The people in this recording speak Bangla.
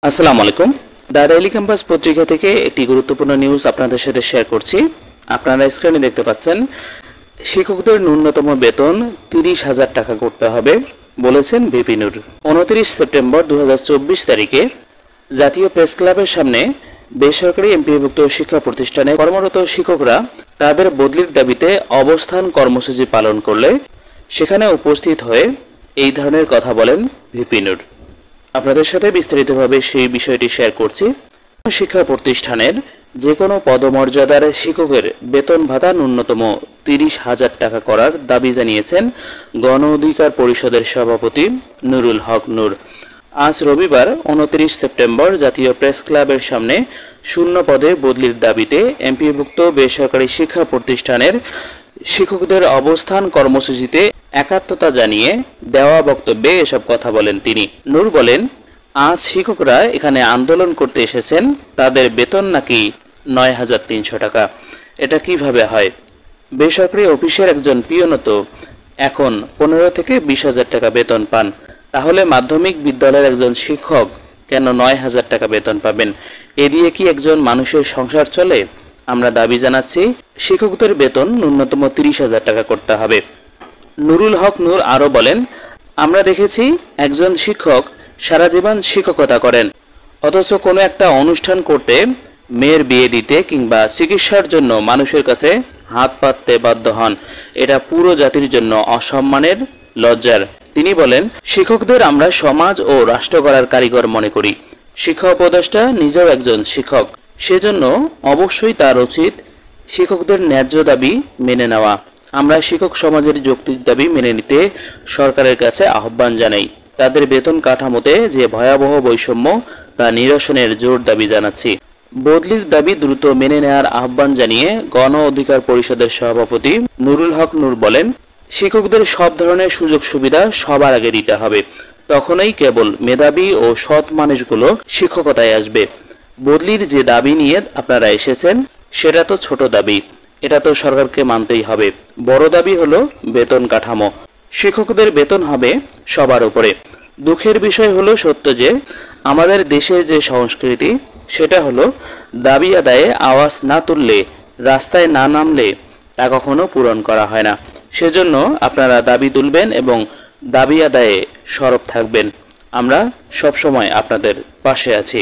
আসসালামু আলাইকুম। দ্য ডেইলি ক্যাম্পাস পত্রিকা থেকে একটি গুরুত্বপূর্ণ নিউজ আপনাদের সাথে শেয়ার করছি। আপনারা স্ক্রিনে দেখতে পাচ্ছেন, শিক্ষকদের ন্যূনতম বেতন 30,000 টাকা করতে হবে বলেছেন ভিপি নূর। 29 সেপ্টেম্বর 2024 তারিখে জাতীয় প্রেস ক্লাবের সামনে বেসরকারি এমপিওভুক্ত শিক্ষা প্রতিষ্ঠানে কর্মরত শিক্ষকরা তাদের বদলির দাবিতে অবস্থান কর্মসূচি পালন করলে সেখানে উপস্থিত হয়ে এই ধরনের কথা বলেন ভিপি নূর। আপনাদের সাথে বিস্তারিতভাবে সেই বিষয়টি শেয়ার করছি। শিক্ষা প্রতিষ্ঠানের যে কোনো পদমর্যাদার শিক্ষকের বেতন ভাতা ন্যূনতম 30,000 টাকা করার দাবি জানিয়েছেন গণ অধিকার পরিষদের সভাপতি নুরুল হক নূর। আজ রবিবার 29 সেপ্টেম্বর জাতীয় প্রেস ক্লাবের সামনে শূন্য পদে বদলির দাবিতে এমপিওভুক্ত বেসরকারি শিক্ষা প্রতিষ্ঠানের শিক্ষকদের অবস্থান কর্মসূচিতে একাত্মতা জানিয়ে দেওয়া বক্তব্যে এসব কথা বলেন তিনি। নূর বলেন, আজ শিক্ষকরা এখানে আন্দোলন করতে এসেছেন, তাদের বেতন নাকি 9,300 টাকা। এটা কিভাবে হয়? বেসরকারি অফিসের একজন পিয়নও তো এখন 15 থেকে 20,000 টাকা বেতন পান, তাহলে মাধ্যমিক বিদ্যালয়ের একজন শিক্ষক কেন 9,000 টাকা বেতন পাবেন? এ দিয়ে কি একজন মানুষের সংসার চলে? আমরা দাবি জানাচ্ছি, শিক্ষকদের বেতন ন্যূনতম 30,000 টাকা করতে হবে। নুরুল হক নূর আরও বলেন, আমরা দেখেছি একজন শিক্ষক সারা জীবন শিক্ষকতা করেন, অথচ কোনো একটা অনুষ্ঠান করতে, মেয়ের বিয়ে দিতে কিংবা চিকিৎসার জন্য মানুষের কাছে হাত পাততে বাধ্য হন। এটা পুরো জাতির জন্য অসম্মানের, লজ্জার। তিনি বলেন, শিক্ষকদের আমরা সমাজ ও রাষ্ট্র গড়ার কারিগর মনে করি। শিক্ষা উপদেষ্টা নিজেও একজন শিক্ষক, সেজন্য অবশ্যই তার উচিত শিক্ষকদের ন্যায্য দাবি মেনে নেওয়া। আমরা শিক্ষক সমাজের যৌক্তিক দাবি মেনে নিতে সরকারের কাছে আহ্বান জানাই। তাদের বেতন কাঠামোতে যে ভয়াবহ বৈষম্য তা নিরসনের জোর দাবি জানাচ্ছি। বদলির দাবি দ্রুত মেনে নেওয়ার আহ্বান জানিয়ে গণ অধিকার পরিষদের সভাপতি নুরুল হক নূর বলেন, শিক্ষকদের সব ধরনের সুযোগ সুবিধা সবার আগে দিতে হবে, তখনই কেবল মেধাবী ও সৎ মানুষগুলো শিক্ষকতায় আসবে। বদলির যে দাবি নিয়ে আপনারা এসেছেন সেটা তো ছোট দাবি, এটা তো সরকারকে মানতেই হবে। বড় দাবি হলো বেতন কাঠামো। শিক্ষকদের বেতন হবে সবার উপরে। দুঃখের বিষয় হলো সত্য যে আমাদের দেশের যে সংস্কৃতি সেটা হলো দাবি আদায়ে আওয়াজ না তুললে, রাস্তায় না নামলে তা কখনো পূরণ করা হয় না। সেজন্য আপনারা দাবি তুলবেন এবং দাবি আদায়ে সরব থাকবেন। আমরা সবসময় আপনাদের পাশে আছি।